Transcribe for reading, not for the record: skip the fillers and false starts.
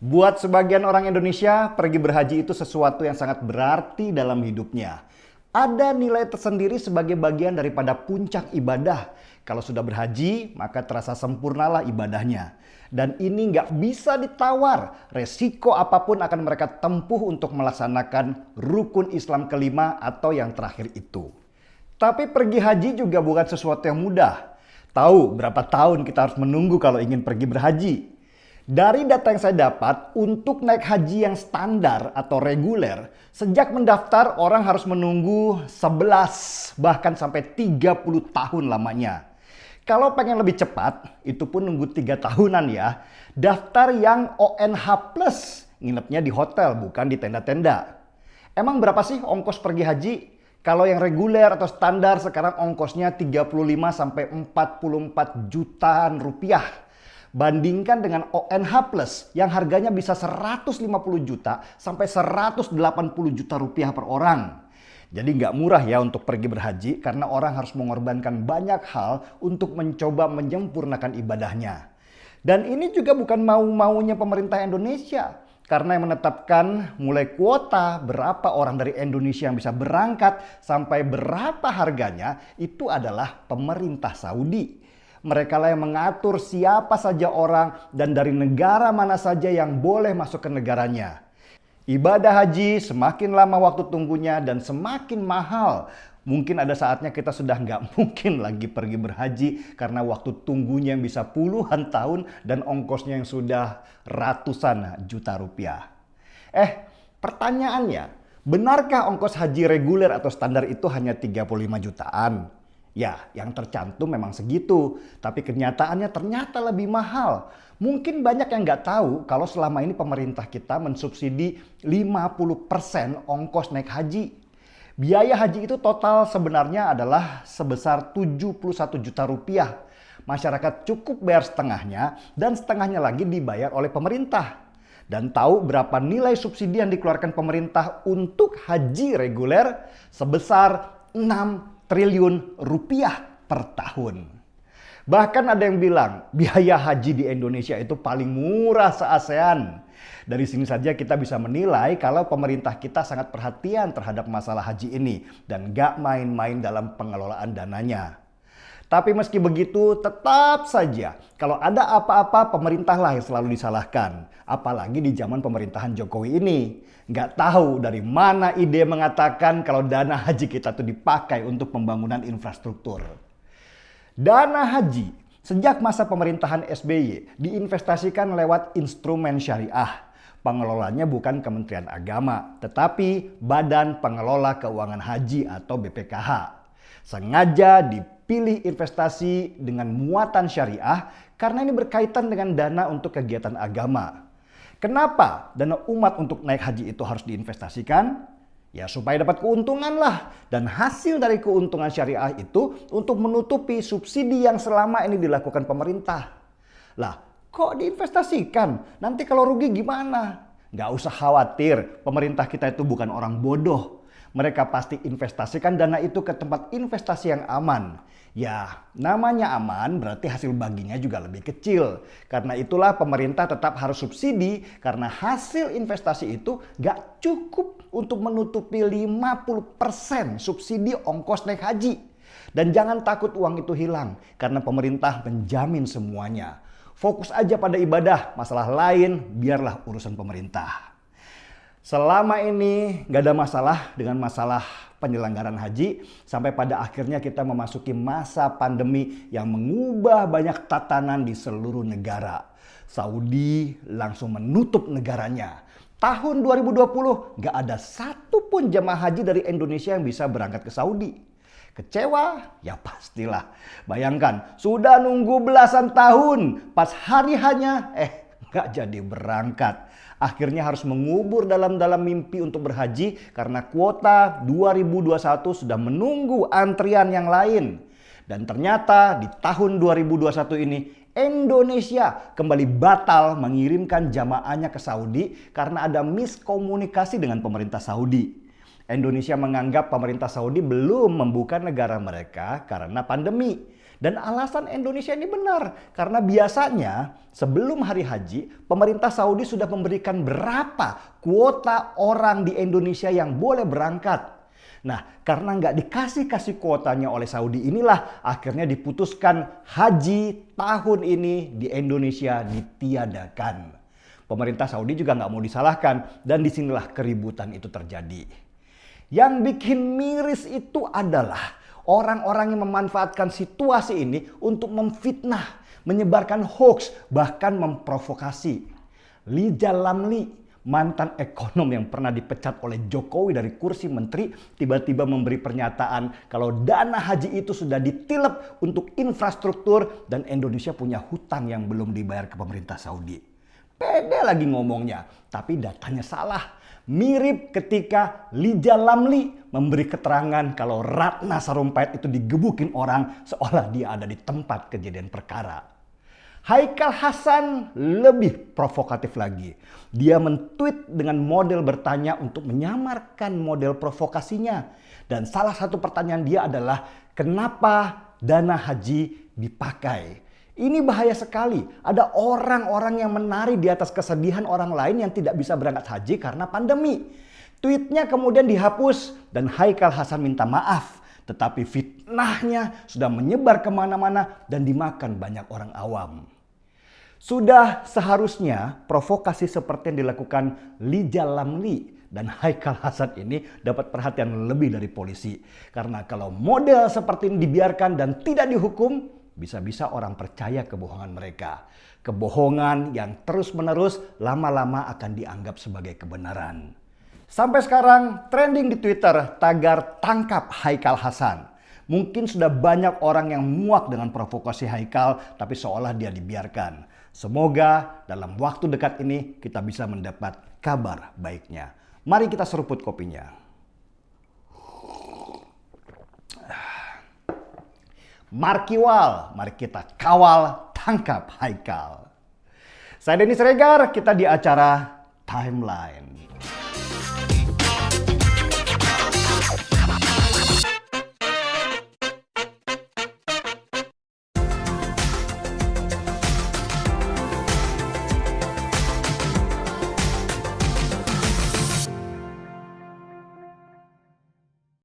Buat sebagian orang Indonesia, pergi berhaji itu sesuatu yang sangat berarti dalam hidupnya. Ada nilai tersendiri sebagai bagian daripada puncak ibadah. Kalau sudah berhaji, maka terasa sempurnalah ibadahnya. Dan ini nggak bisa ditawar. Resiko apapun akan mereka tempuh untuk melaksanakan rukun Islam kelima atau yang terakhir itu. Tapi pergi haji juga bukan sesuatu yang mudah. Tahu berapa tahun kita harus menunggu kalau ingin pergi berhaji? Dari data yang saya dapat, untuk naik haji yang standar atau reguler, sejak mendaftar orang harus menunggu 11 bahkan sampai 30 tahun lamanya. Kalau pengen lebih cepat, itu pun nunggu 3 tahunan ya. Daftar yang ONH+, nginepnya di hotel bukan di tenda-tenda. Emang berapa sih ongkos pergi haji? Kalau yang reguler atau standar sekarang ongkosnya 35 sampai 44 jutaan rupiah. Bandingkan dengan ONH Plus yang harganya bisa 150 juta sampai 180 juta rupiah per orang. Jadi nggak murah ya untuk pergi berhaji karena orang harus mengorbankan banyak hal untuk mencoba menyempurnakan ibadahnya. Dan ini juga bukan mau-maunya pemerintah Indonesia. Karena yang menetapkan mulai kuota berapa orang dari Indonesia yang bisa berangkat sampai berapa harganya itu adalah pemerintah Saudi. Mereka lah yang mengatur siapa saja orang dan dari negara mana saja yang boleh masuk ke negaranya. Ibadah haji semakin lama waktu tunggunya dan semakin mahal. Mungkin ada saatnya kita sudah nggak mungkin lagi pergi berhaji karena waktu tunggunya yang bisa puluhan tahun dan ongkosnya yang sudah ratusan juta rupiah. Pertanyaannya, benarkah ongkos haji reguler atau standar itu hanya 35 jutaan? Ya, yang tercantum memang segitu, tapi kenyataannya ternyata lebih mahal. Mungkin banyak yang nggak tahu kalau selama ini pemerintah kita mensubsidi 50% ongkos naik haji. Biaya haji itu total sebenarnya adalah sebesar 71 juta rupiah. Masyarakat cukup bayar setengahnya dan setengahnya lagi dibayar oleh pemerintah. Dan tahu berapa nilai subsidi yang dikeluarkan pemerintah untuk haji reguler? Sebesar 6 triliun rupiah per tahun. Bahkan ada yang bilang biaya haji di Indonesia itu paling murah se-ASEAN. Dari sini saja kita bisa menilai kalau pemerintah kita sangat perhatian terhadap masalah haji ini dan gak main-main dalam pengelolaan dananya. Tapi meski begitu tetap saja kalau ada apa-apa pemerintahlah yang selalu disalahkan. Apalagi di zaman pemerintahan Jokowi ini. Nggak tahu dari mana ide mengatakan kalau dana haji kita tuh dipakai untuk pembangunan infrastruktur. Dana haji sejak masa pemerintahan SBY diinvestasikan lewat instrumen syariah. Pengelolanya bukan Kementerian Agama, tetapi Badan Pengelola Keuangan Haji atau BPKH. Sengaja dipilih investasi dengan muatan syariah karena ini berkaitan dengan dana untuk kegiatan agama. Kenapa dana umat untuk naik haji itu harus diinvestasikan? Ya supaya dapat keuntungan lah. Dan hasil dari keuntungan syariah itu untuk menutupi subsidi yang selama ini dilakukan pemerintah. Lah kok diinvestasikan? Nanti kalau rugi gimana? Nggak usah khawatir, pemerintah kita itu bukan orang bodoh. Mereka pasti investasikan dana itu ke tempat investasi yang aman. Ya, namanya aman berarti hasil baginya juga lebih kecil. Karena itulah pemerintah tetap harus subsidi karena hasil investasi itu gak cukup untuk menutupi 50% subsidi ongkos naik haji. Dan jangan takut uang itu hilang karena pemerintah menjamin semuanya. Fokus aja pada ibadah, masalah lain biarlah urusan pemerintah. Selama ini gak ada masalah dengan masalah penyelenggaraan haji sampai pada akhirnya kita memasuki masa pandemi yang mengubah banyak tatanan di seluruh negara. Saudi langsung menutup negaranya. Tahun 2020 gak ada satupun jemaah haji dari Indonesia yang bisa berangkat ke Saudi. Kecewa? Ya pastilah. Bayangkan sudah nunggu belasan tahun pas hari hanya gak jadi berangkat. Akhirnya harus mengubur dalam-dalam mimpi untuk berhaji karena kuota 2021 sudah menunggu antrian yang lain. Dan ternyata di tahun 2021 ini Indonesia kembali batal mengirimkan jamaahnya ke Saudi karena ada miskomunikasi dengan pemerintah Saudi. Indonesia menganggap pemerintah Saudi belum membuka negara mereka karena pandemi. Dan alasan Indonesia ini benar, karena biasanya sebelum hari haji, pemerintah Saudi sudah memberikan berapa kuota orang di Indonesia yang boleh berangkat. Nah, karena nggak dikasih kuotanya oleh Saudi inilah akhirnya diputuskan haji tahun ini di Indonesia ditiadakan. Pemerintah Saudi juga nggak mau disalahkan dan disinilah keributan itu terjadi. Yang bikin miris itu adalah orang-orang yang memanfaatkan situasi ini untuk memfitnah, menyebarkan hoax, bahkan memprovokasi. Lija Lamli, mantan ekonom yang pernah dipecat oleh Jokowi dari kursi menteri, tiba-tiba memberi pernyataan kalau dana haji itu sudah ditilep untuk infrastruktur dan Indonesia punya hutang yang belum dibayar ke pemerintah Saudi. Pede lagi ngomongnya, tapi datanya salah. Mirip ketika Lija Lamli memberi keterangan kalau Ratna Sarumpait itu digebukin orang seolah dia ada di tempat kejadian perkara. Haikal Hasan lebih provokatif lagi. Dia men-tweet dengan model bertanya untuk menyamarkan model provokasinya. Dan salah satu pertanyaan dia adalah kenapa dana haji dipakai? Ini bahaya sekali. Ada orang-orang yang menari di atas kesedihan orang lain yang tidak bisa berangkat haji karena pandemi. Tweetnya kemudian dihapus dan Haikal Hasan minta maaf. Tetapi fitnahnya sudah menyebar kemana-mana dan dimakan banyak orang awam. Sudah seharusnya provokasi seperti yang dilakukan Lija Lamli dan Haikal Hasan ini dapat perhatian lebih dari polisi. Karena kalau model seperti ini dibiarkan dan tidak dihukum, bisa-bisa orang percaya kebohongan mereka. Kebohongan yang terus-menerus lama-lama akan dianggap sebagai kebenaran. Sampai sekarang trending di Twitter tagar tangkap Haikal Hasan. Mungkin sudah banyak orang yang muak dengan provokasi Haikal, tapi seolah dia dibiarkan. Semoga dalam waktu dekat ini kita bisa mendapat kabar baiknya. Mari kita seruput kopinya. Markiwal, mari kita kawal tangkap Haikal. Saya Denny Siregar, kita di acara Timeline.